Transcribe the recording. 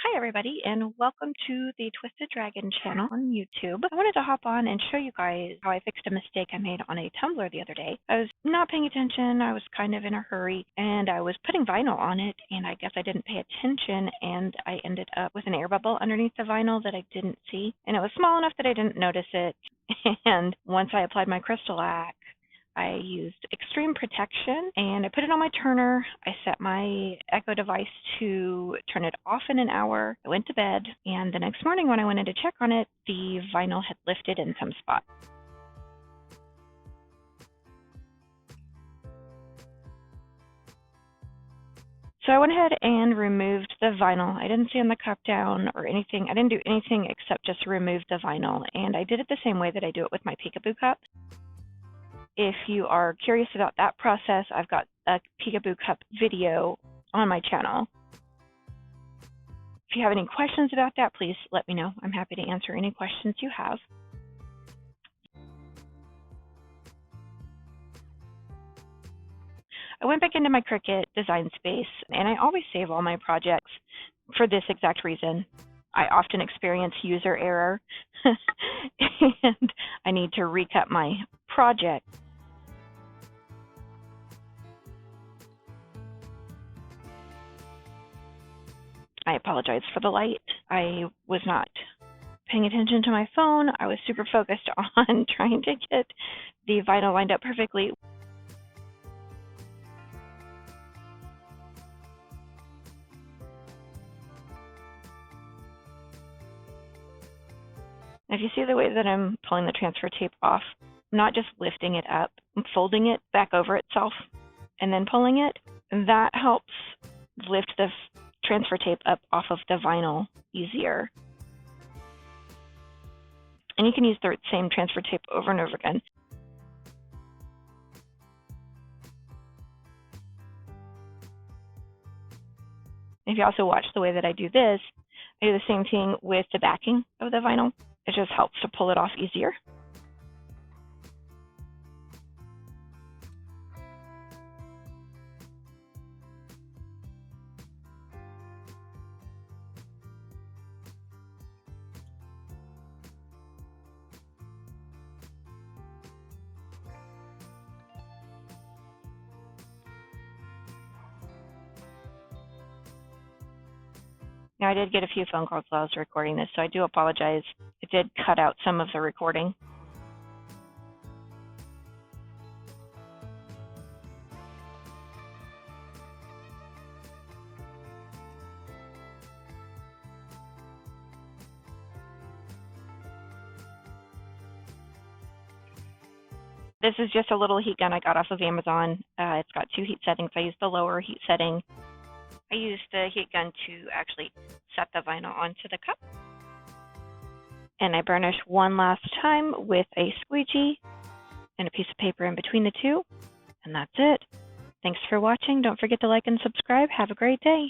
Hi, everybody, and welcome to the Twisted Dragon channel on YouTube. I wanted to hop on and show you guys how I fixed a mistake I made on a tumbler the other day. I was not paying attention, I was kind of in a hurry, and I was putting vinyl on it, and I guess I didn't pay attention, and I ended up with an air bubble underneath the vinyl that I didn't see, and it was small enough that I didn't notice it, and once I applied my Crystalac, I used extreme protection and I put it on my turner. I set my Echo device to turn it off in an hour. I went to bed, and the next morning when I went in to check on it, the vinyl had lifted in some spots. So I went ahead and removed the vinyl. I didn't sand the cup down or anything. I didn't do anything except just remove the vinyl, and I did it the same way that I do it with my Peekaboo cup. If you are curious about that process, I've got a Peekaboo cup video on my channel. If you have any questions about that, please let me know. I'm happy to answer any questions you have. I went back into my Cricut design space, and I always save all my projects for this exact reason. I often experience user error, and I need to recut my project. I apologize for the light. I was not paying attention to my phone. I was super focused on trying to get the vinyl lined up perfectly. If you see the way that I'm pulling the transfer tape off, I'm not just lifting it up, I'm folding it back over itself and then pulling it. That helps lift the transfer tape up off of the vinyl easier. And you can use the same transfer tape over and over again. If you also watch the way that I do this, I do the same thing with the backing of the vinyl. It just helps to pull it off easier. Now, I did get a few phone calls while I was recording this, so I do apologize. It did cut out some of the recording. This is just a little heat gun I got off of Amazon. It's got 2 heat settings. I used the lower heat setting. I used the heat gun to actually set the vinyl onto the cup. And I burnish one last time with a squeegee and a piece of paper in between the two. And that's it. Thanks for watching. Don't forget to like and subscribe. Have a great day.